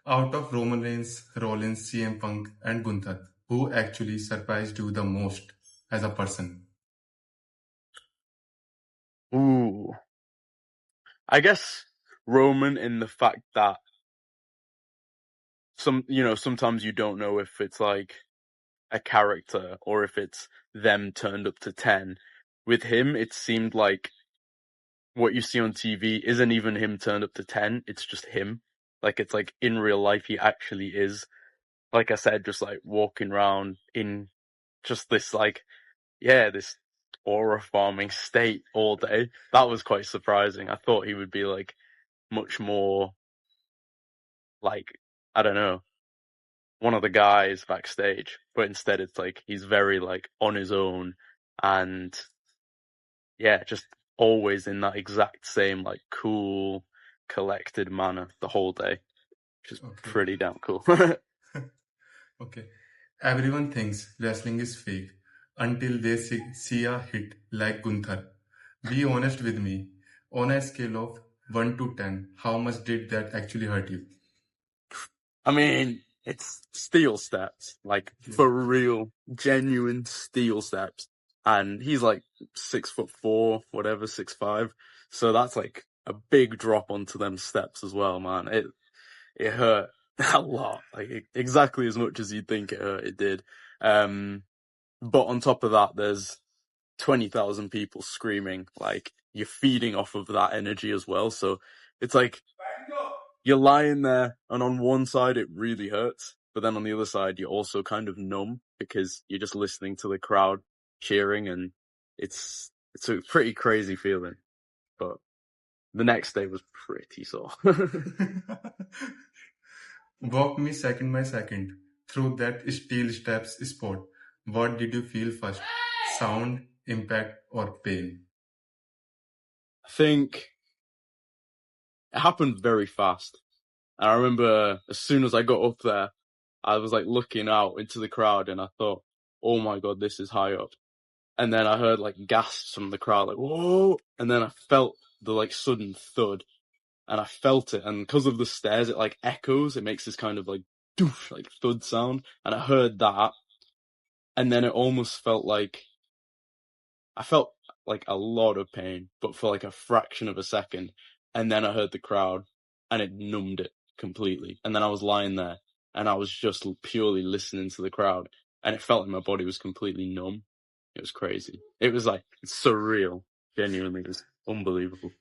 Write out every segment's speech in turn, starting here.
Out of Roman Reigns, Rollins, CM Punk, and Gunther, who actually surprised you the most as a person? Ooh. I guess Roman in the fact that sometimes you don't know if it's like a character or if it's them turned up to 10. With him, it seemed like what you see on TV isn't even him turned up to 10, it's just him. Like, it's like in real life, he actually is, like I said, just like walking around in just this this aura farming state all day. That was quite surprising. I thought he would be like much more like, I don't know, one of the guys backstage, but instead it's like he's very like on his own and yeah, just always in that exact same like cool, collected manner the whole day, which is Okay. pretty damn cool. Okay. Everyone thinks wrestling is fake until they see a hit like Gunther. Be honest with me. On a scale of 1 to 10, how much did that actually hurt you? I mean, it's steel steps, like for real, genuine steel steps. And he's like 6'4", whatever, 6'5". So that's like a big drop onto them steps as well, man. It hurt a lot, like exactly as much as you'd think it hurt. It did. But on top of that, there's 20,000 people screaming. Like you're feeding off of that energy as well. So it's like you're lying there, and on one side it really hurts, but then on the other side you're also kind of numb because you're just listening to the crowd cheering, and it's a pretty crazy feeling. But the next day was pretty sore. Walk me second by second through that steel steps spot. What did you feel first? Sound, impact, or pain? I think it happened very fast. And I remember as soon as I got up there, I was like looking out into the crowd and I thought, oh my God, this is high up. And then I heard like gasps from the crowd, like, whoa. And then I felt the like sudden thud and I felt it. And because of the stairs, it like echoes. It makes this kind of like doof, like thud sound. And I heard that. And then it almost felt like I felt like a lot of pain, but for like a fraction of a second. And then I heard the crowd and it numbed it completely. And then I was lying there and I was just purely listening to the crowd and it felt like my body was completely numb. It was crazy. It was like surreal. Genuinely, it was unbelievable.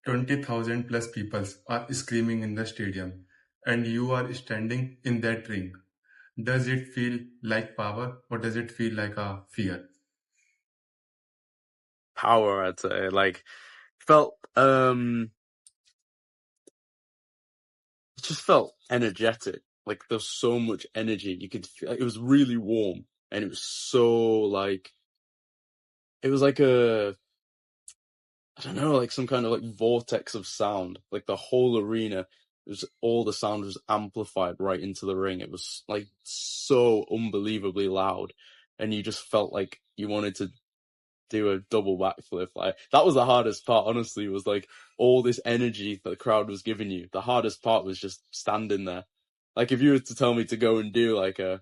20,000 plus people are screaming in the stadium, and you are standing in that ring. Does it feel like power or does it feel like a fear? Power, I'd say. Like, felt, it just felt energetic. Like, there's so much energy. You could feel, like, it was really warm and it was so like, it was like I don't know, like some kind of like vortex of sound. Like the whole arena, all the sound was amplified right into the ring. It was like so unbelievably loud, and you just felt like you wanted to do a double backflip. Like that was the hardest part, honestly, was like all this energy that the crowd was giving you. The hardest part was just standing there. Like if you were to tell me to go and do like a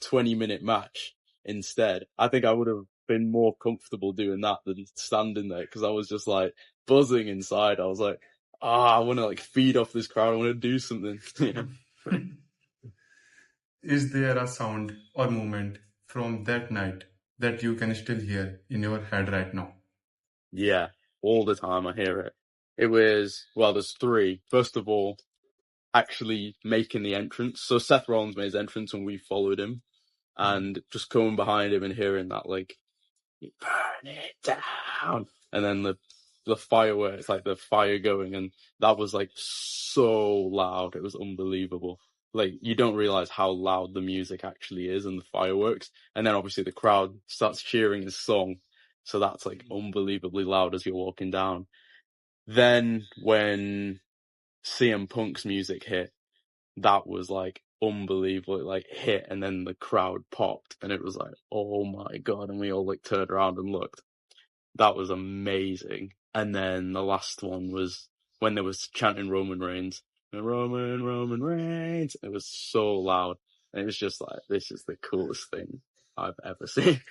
20-minute match instead, I think I would have been more comfortable doing that than standing there because I was just like buzzing inside. I was like, I want to like feed off this crowd. I want to do something. Is there a sound or movement from that night that you can still hear in your head right now? Yeah, all the time I hear it. It was, well, there's three. First of all, actually making the entrance. So Seth Rollins made his entrance and we followed him. And just coming behind him and hearing that, like, burn it down. And then the fireworks, like the fire going, and that was like so loud. It was unbelievable. Like, you don't realize how loud the music actually is and the fireworks. And then obviously the crowd starts cheering his song. So that's like unbelievably loud as you're walking down. Then when CM Punk's music hit, that was like unbelievable. It like hit and then the crowd popped and it was like, oh my God. And we all like turned around and looked. That was amazing. And then the last one was when there was chanting Roman Reigns. Roman Reigns. It was so loud. And it was just like, this is the coolest thing I've ever seen.